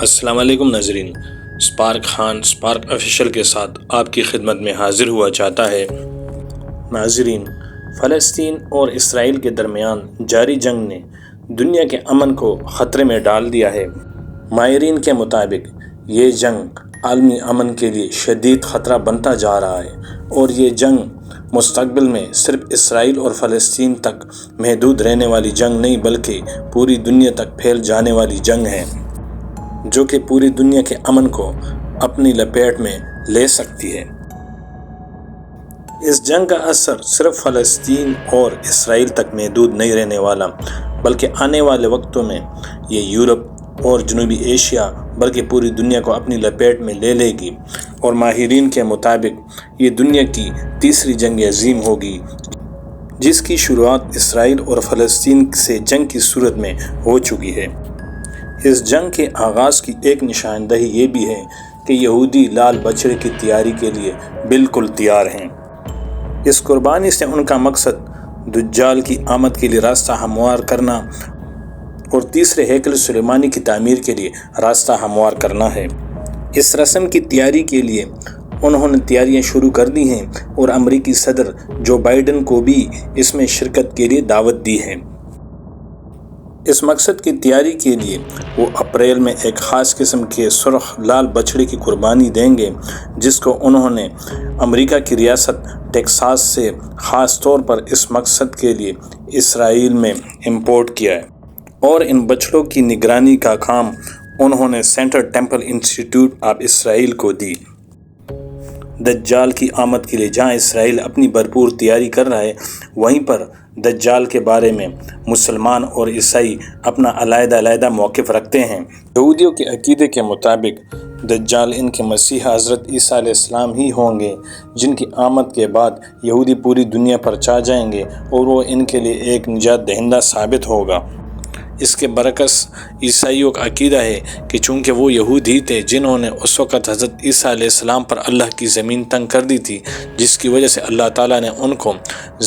السلام علیکم ناظرین، سپارک خان سپارک آفیشل کے ساتھ آپ کی خدمت میں حاضر ہوا چاہتا ہے۔ ناظرین، فلسطین اور اسرائیل کے درمیان جاری جنگ نے دنیا کے امن کو خطرے میں ڈال دیا ہے۔ ماہرین کے مطابق یہ جنگ عالمی امن کے لیے شدید خطرہ بنتا جا رہا ہے، اور یہ جنگ مستقبل میں صرف اسرائیل اور فلسطین تک محدود رہنے والی جنگ نہیں بلکہ پوری دنیا تک پھیل جانے والی جنگ ہے، جو کہ پوری دنیا کے امن کو اپنی لپیٹ میں لے سکتی ہے۔ اس جنگ کا اثر صرف فلسطین اور اسرائیل تک محدود نہیں رہنے والا، بلکہ آنے والے وقتوں میں یہ یورپ اور جنوبی ایشیا بلکہ پوری دنیا کو اپنی لپیٹ میں لے لے گی، اور ماہرین کے مطابق یہ دنیا کی تیسری جنگ عظیم ہوگی، جس کی شروعات اسرائیل اور فلسطین سے جنگ کی صورت میں ہو چکی ہے۔ اس جنگ کے آغاز کی ایک نشاندہی یہ بھی ہے کہ یہودی لال بچڑے کی تیاری کے لیے بالکل تیار ہیں۔ اس قربانی سے ان کا مقصد دجال کی آمد کے لیے راستہ ہموار کرنا اور تیسرے ہیکل سلیمانی کی تعمیر کے لیے راستہ ہموار کرنا ہے۔ اس رسم کی تیاری کے لیے انہوں نے تیاریاں شروع کر دی ہیں اور امریکی صدر جو بائیڈن کو بھی اس میں شرکت کے لیے دعوت دی ہے۔ اس مقصد کی تیاری کے لیے وہ اپریل میں ایک خاص قسم کے سرخ لال بچھڑے کی قربانی دیں گے، جس کو انہوں نے امریکہ کی ریاست ٹیکساس سے خاص طور پر اس مقصد کے لیے اسرائیل میں امپورٹ کیا ہے، اور ان بچھڑوں کی نگرانی کا کام انہوں نے centre temple institute of Israel کو دی۔ دجال کی آمد کے لیے جہاں اسرائیل اپنی بھرپور تیاری کر رہا ہے، وہیں پر دجال کے بارے میں مسلمان اور عیسائی اپنا علیحدہ موقف رکھتے ہیں۔ یہودیوں کے عقیدے کے مطابق دجال ان کے مسیح حضرت عیسیٰ علیہ السلام ہی ہوں گے، جن کی آمد کے بعد یہودی پوری دنیا پر چھا جائیں گے اور وہ ان کے لیے ایک نجات دہندہ ثابت ہوگا۔ اس کے برعکس عیسائیوں کا عقیدہ ہے کہ چونکہ وہ یہودی تھے جنہوں نے اس وقت حضرت عیسیٰ علیہ السلام پر اللہ کی زمین تنگ کر دی تھی، جس کی وجہ سے اللہ تعالیٰ نے ان کو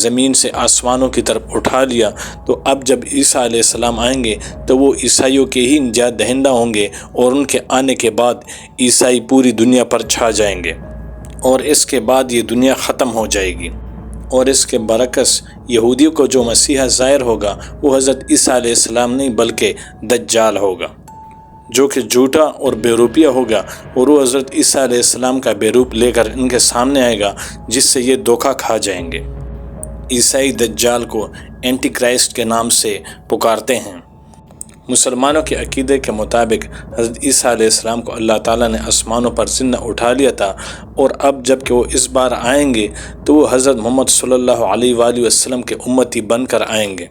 زمین سے آسمانوں کی طرف اٹھا لیا، تو اب جب عیسیٰ علیہ السلام آئیں گے تو وہ عیسائیوں کے ہی نجات دہندہ ہوں گے، اور ان کے آنے کے بعد عیسائی پوری دنیا پر چھا جائیں گے، اور اس کے بعد یہ دنیا ختم ہو جائے گی۔ اور اس کے برعکس یہودیوں کو جو مسیحا ظاہر ہوگا وہ حضرت عیسیٰ علیہ السلام نہیں بلکہ دجال ہوگا، جو کہ جھوٹا اور بے روپیہ ہوگا، اور وہ حضرت عیسیٰ علیہ السلام کا بے روپ لے کر ان کے سامنے آئے گا، جس سے یہ دھوکہ کھا جائیں گے۔ عیسائی دجال کو اینٹی کرائسٹ کے نام سے پکارتے ہیں۔ مسلمانوں کے عقیدے کے مطابق حضرت عیسیٰ علیہ السلام کو اللہ تعالیٰ نے آسمانوں پر زندہ اٹھا لیا تھا، اور اب جب کہ وہ اس بار آئیں گے تو وہ حضرت محمد صلی اللہ علیہ وآلہ وسلم کے امتی بن کر آئیں گے،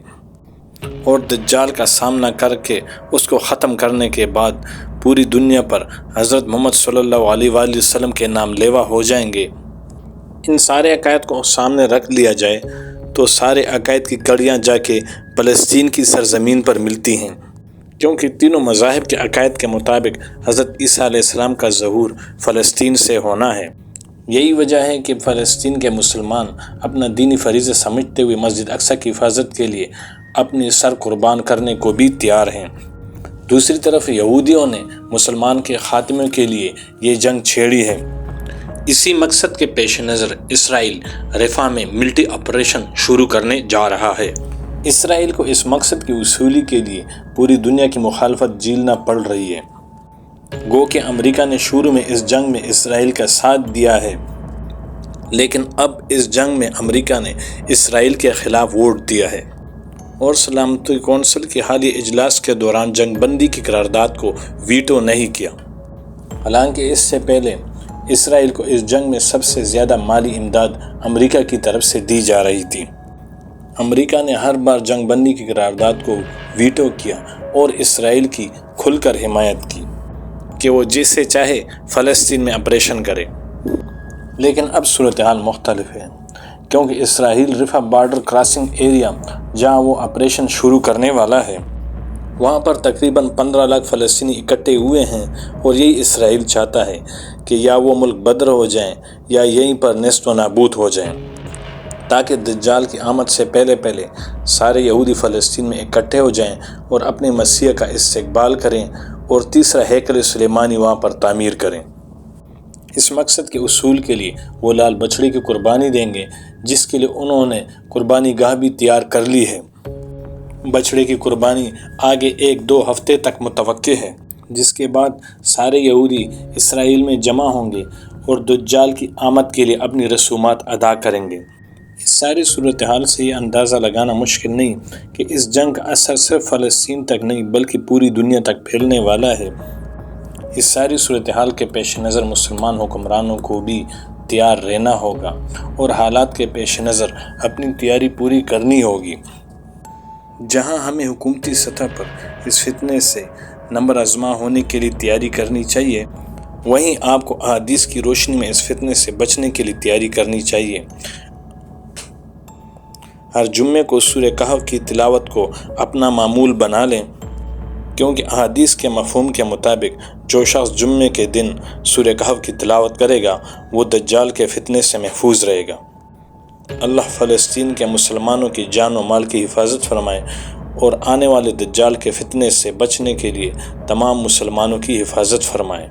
اور دجال کا سامنا کر کے اس کو ختم کرنے کے بعد پوری دنیا پر حضرت محمد صلی اللہ علیہ وآلہ وسلم کے نام لیوا ہو جائیں گے۔ ان سارے عقائد کو سامنے رکھ لیا جائے تو سارے عقائد کی کڑیاں جا کے فلسطین کی سرزمین پر ملتی ہیں، کیونکہ تینوں مذاہب کے عقائد کے مطابق حضرت عیسیٰ علیہ السلام کا ظہور فلسطین سے ہونا ہے۔ یہی وجہ ہے کہ فلسطین کے مسلمان اپنا دینی فریضہ سمجھتے ہوئے مسجد اقصی کی حفاظت کے لیے اپنی سر قربان کرنے کو بھی تیار ہیں۔ دوسری طرف یہودیوں نے مسلمان کے خاتمے کے لیے یہ جنگ چھیڑی ہے۔ اسی مقصد کے پیش نظر اسرائیل رفح میں ملٹری آپریشن شروع کرنے جا رہا ہے۔ اسرائیل کو اس مقصد کی وصولی کے لیے پوری دنیا کی مخالفت جھیلنا پڑ رہی ہے۔ گو کہ امریکہ نے شروع میں اس جنگ میں اسرائیل کا ساتھ دیا ہے، لیکن اب اس جنگ میں امریکہ نے اسرائیل کے خلاف ووٹ دیا ہے، اور سلامتی کونسل کے حالیہ اجلاس کے دوران جنگ بندی کی قرارداد کو ویٹو نہیں کیا۔ حالانکہ اس سے پہلے اسرائیل کو اس جنگ میں سب سے زیادہ مالی امداد امریکہ کی طرف سے دی جا رہی تھی۔ امریکہ نے ہر بار جنگ بندی کی قرارداد کو ویٹو کیا اور اسرائیل کی کھل کر حمایت کی کہ وہ جس سے چاہے فلسطین میں آپریشن کرے۔ لیکن اب صورتحال مختلف ہے، کیونکہ اسرائیل رفح بارڈر کراسنگ ایریا جہاں وہ آپریشن شروع کرنے والا ہے، وہاں پر تقریباً 15 لاکھ فلسطینی اکٹھے ہوئے ہیں، اور یہی اسرائیل چاہتا ہے کہ یا وہ ملک بدر ہو جائیں یا یہیں پر نیست و نابود ہو جائیں، تاکہ دجال کی آمد سے پہلے سارے یہودی فلسطین میں اکٹھے ہو جائیں اور اپنے مسیح کا استقبال کریں اور تیسرا ہیکل سلیمانی وہاں پر تعمیر کریں۔ اس مقصد کے حصول کے لیے وہ لال بچڑے کی قربانی دیں گے، جس کے لیے انہوں نے قربانی گاہ بھی تیار کر لی ہے۔ بچڑے کی قربانی آگے 1-2 ہفتے تک متوقع ہے، جس کے بعد سارے یہودی اسرائیل میں جمع ہوں گے اور دجال کی آمد کے لیے اپنی رسومات ادا کریں گے۔ اس ساری صورتحال سے یہ اندازہ لگانا مشکل نہیں کہ اس جنگ کا اثر صرف فلسطین تک نہیں بلکہ پوری دنیا تک پھیلنے والا ہے۔ اس ساری صورتحال کے پیش نظر مسلمان حکمرانوں کو بھی تیار رہنا ہوگا اور حالات کے پیش نظر اپنی تیاری پوری کرنی ہوگی۔ جہاں ہمیں حکومتی سطح پر اس فتنے سے نمبر آزما ہونے کے لیے تیاری کرنی چاہیے، وہیں آپ کو احادیث کی روشنی میں اس فتنے سے بچنے کے لیے تیاری کرنی چاہیے۔ ہر جمعے کو سورہ کہف کی تلاوت کو اپنا معمول بنا لیں، کیونکہ احادیث کے مفہوم کے مطابق جو شخص جمعے کے دن سورہ کہف کی تلاوت کرے گا وہ دجال کے فتنے سے محفوظ رہے گا۔ اللہ فلسطین کے مسلمانوں کی جان و مال کی حفاظت فرمائے اور آنے والے دجال کے فتنے سے بچنے کے لیے تمام مسلمانوں کی حفاظت فرمائے۔